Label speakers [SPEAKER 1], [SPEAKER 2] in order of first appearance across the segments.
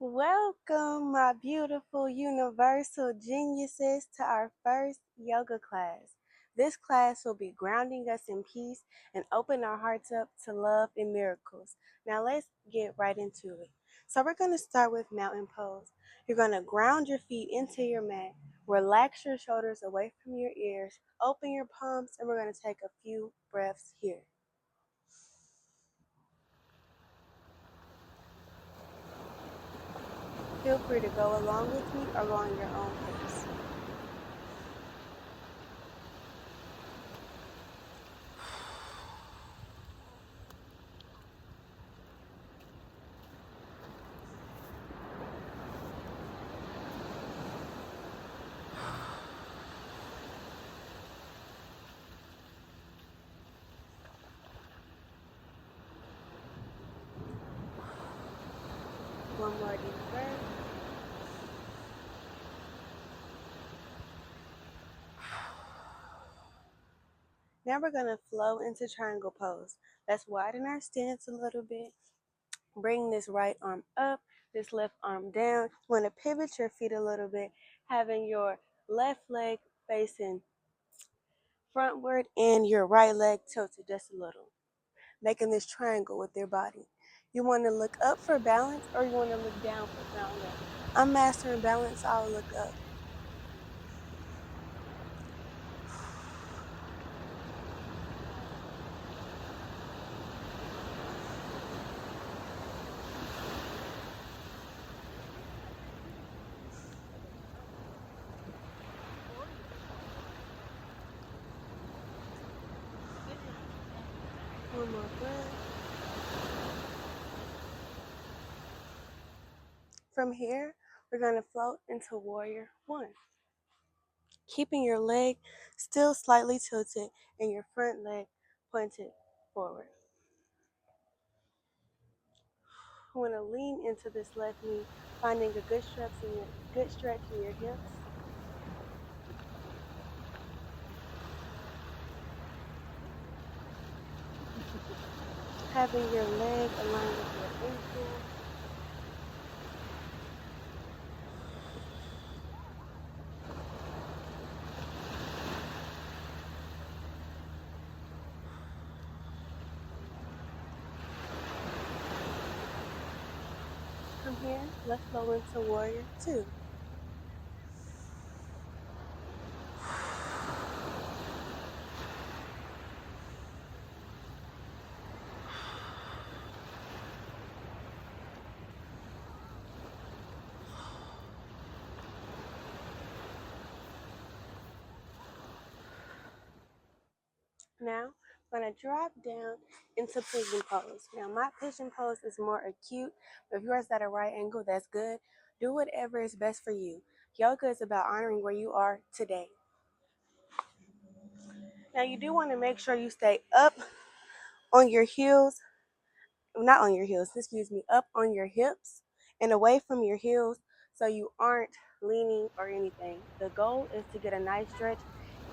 [SPEAKER 1] Welcome, my beautiful universal geniuses, to our first yoga class. This class will be grounding us in peace and open our hearts up to love and miracles. Now, let's get right into it. So, we're going to start with mountain pose. You're going to ground your feet into your mat, relax your shoulders away from your ears, open your palms, and we're going to take a few breaths here. Feel free to go along with me or go on your own pace. One more deep breath. Now we're going to flow into triangle pose. Let's widen our stance a little bit. Bring this right arm up, this left arm down. You want to pivot your feet a little bit, having your left leg facing frontward and your right leg tilted just a little, making this triangle with your body. You want to look up for balance or you want to look down for grounding. I'm mastering balance, so I'll look up. One more breath. From here, we're going to float into warrior one, keeping your leg still slightly tilted and your front leg pointed forward. You want to lean into this left knee, finding a good stretch in your hips. Having your leg aligned with your ankle. From here, let's flow into warrior two. Now, I'm going to drop down into pigeon pose. Now, my pigeon pose is more acute, but if yours is at a right angle, that's good. Do whatever is best for you. Yoga is about honoring where you are today. Now, you do want to make sure you stay up on your heels, not on your heels, excuse me, up on your hips and away from your heels so you aren't leaning or anything. The goal is to get a nice stretch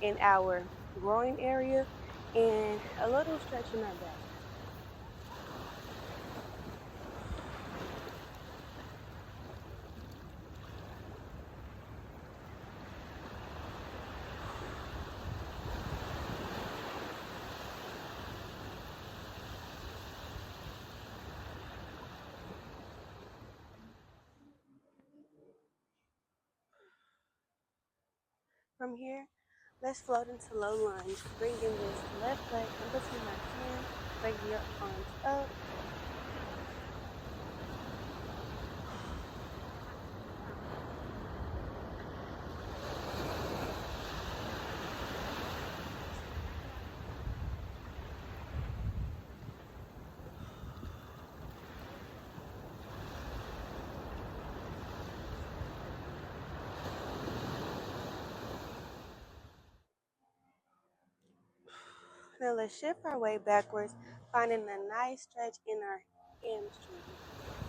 [SPEAKER 1] in our groin area and a little stretch in our back. From here, let's float into low lunge, bringing this left leg in between my hands, bring your arms up. Now let's shift our way backwards, finding a nice stretch in our hamstring.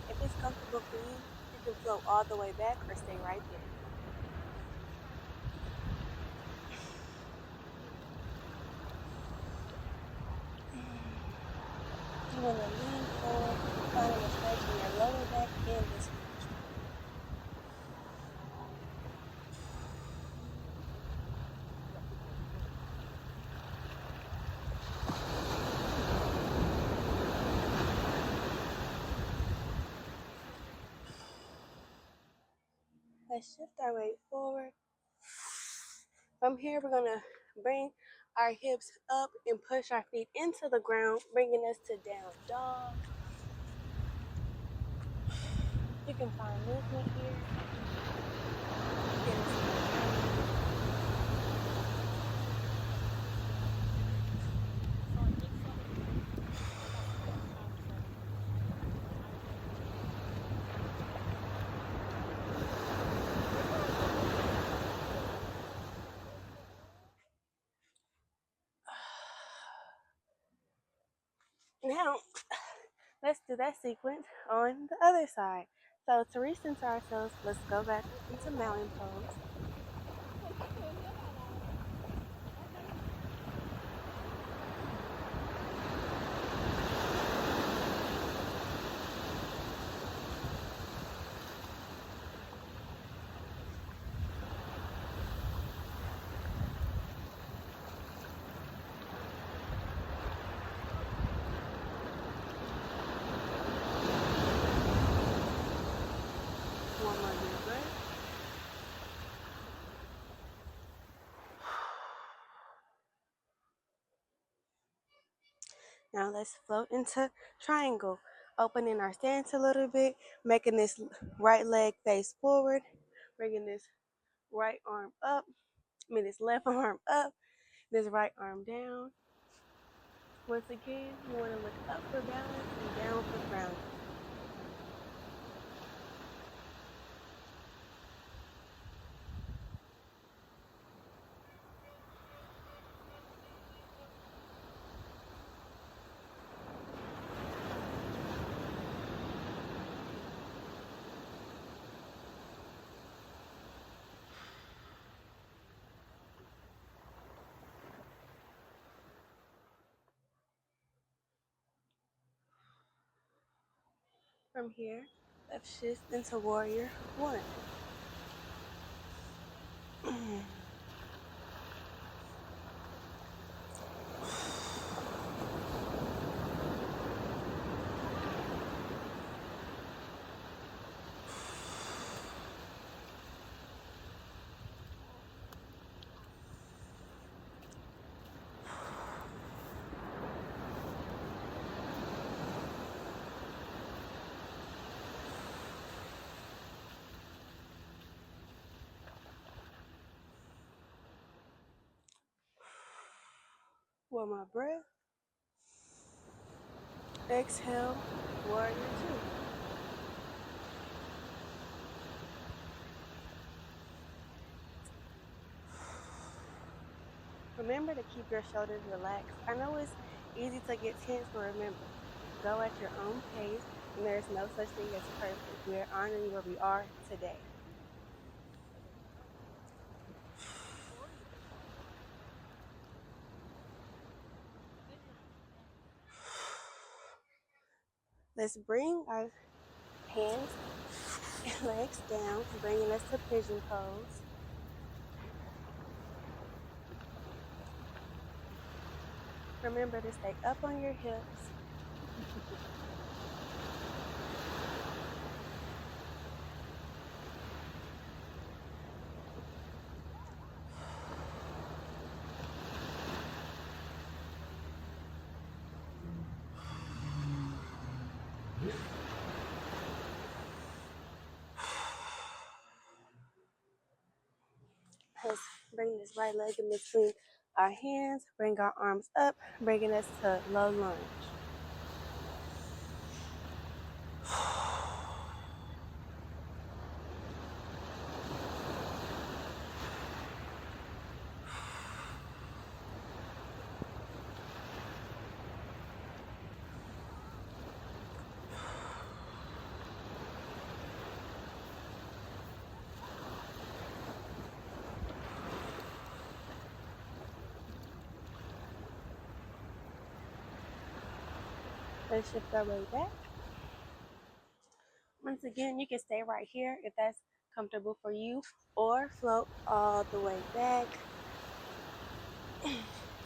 [SPEAKER 1] If it's comfortable for you, you can float all the way back or stay right there. You want to lean forward, finding a stretch in your lower back and this hamstring. Let's shift our weight forward. From here, we're gonna bring our hips up and push our feet into the ground, bringing us to down dog. You can find movement here. Now, let's do that sequence on the other side. So to recenter ourselves, let's go back into mountain pose. One more deep breath. Now let's float into triangle, opening our stance a little bit, making this right leg face forward, bringing this right arm up, this left arm up, this right arm down. Once again, you want to look up for balance and down for grounding. From here, left shift into warrior one. One more breath. Exhale, warrior two. Remember to keep your shoulders relaxed. I know it's easy to get tense, but remember, go at your own pace, and there's no such thing as perfect. We're honoring where we are today. Let's bring our hands and legs down, bringing us to pigeon pose. Remember to stay up on your hips. Let's bring this right leg in between our hands, bring our arms up, bringing us to low lunge. Let's shift our way back. Once again, you can stay right here if that's comfortable for you, or float all the way back,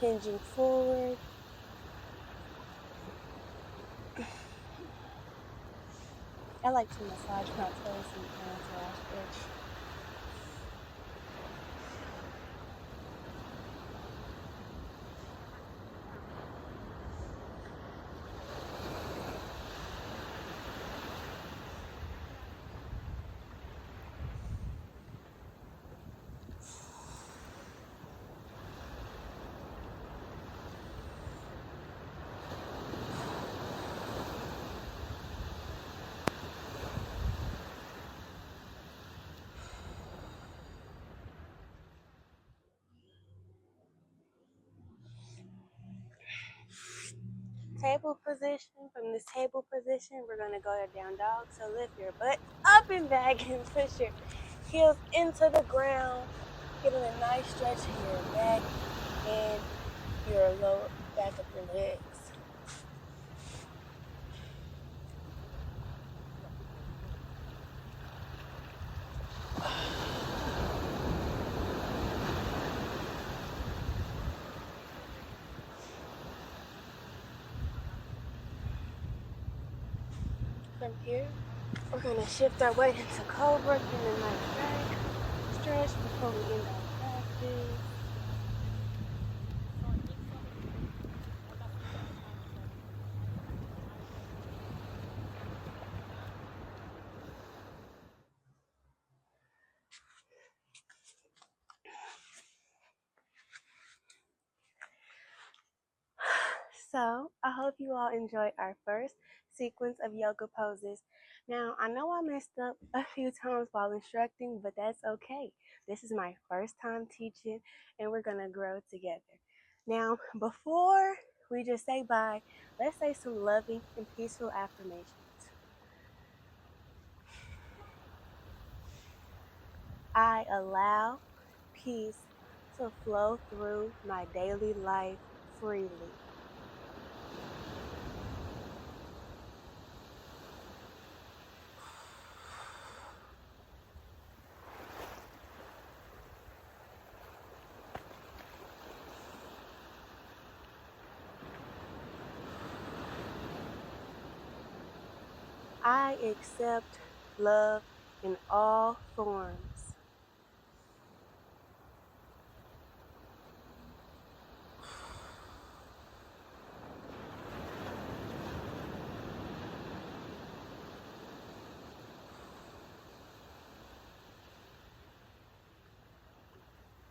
[SPEAKER 1] hinging forward. I like to massage my toes sometimes while I stretch. table position. From this table position, we're gonna go to down dog. So lift your butt up and back and push your heels into the ground, getting a nice stretch in your back and your lower back of your legs. From here, we're gonna shift our weight into cobra, getting a nice back stretch before we end our practice. So I hope you all enjoyed our first sequence of yoga poses. Now, I know I messed up a few times while instructing, but that's okay. This is my first time teaching, and we're going to grow together. Now, before we just say bye, let's say some loving and peaceful affirmations. I allow peace to flow through my daily life freely. I accept love in all forms.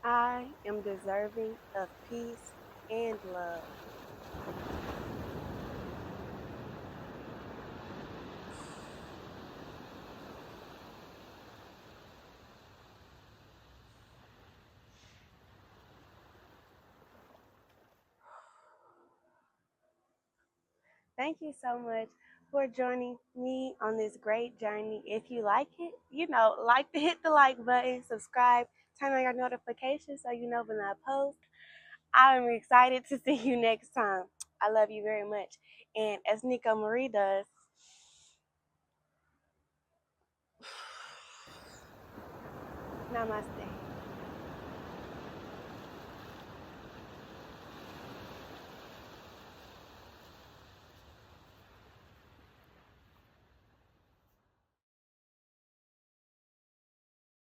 [SPEAKER 1] I am deserving of peace and love. Thank you so much for joining me on this great journey. If you like it, hit the like button, subscribe, turn on your notifications so you know when I post. I'm excited to see you next time. I love you very much. And as Nico Marie does, namaste.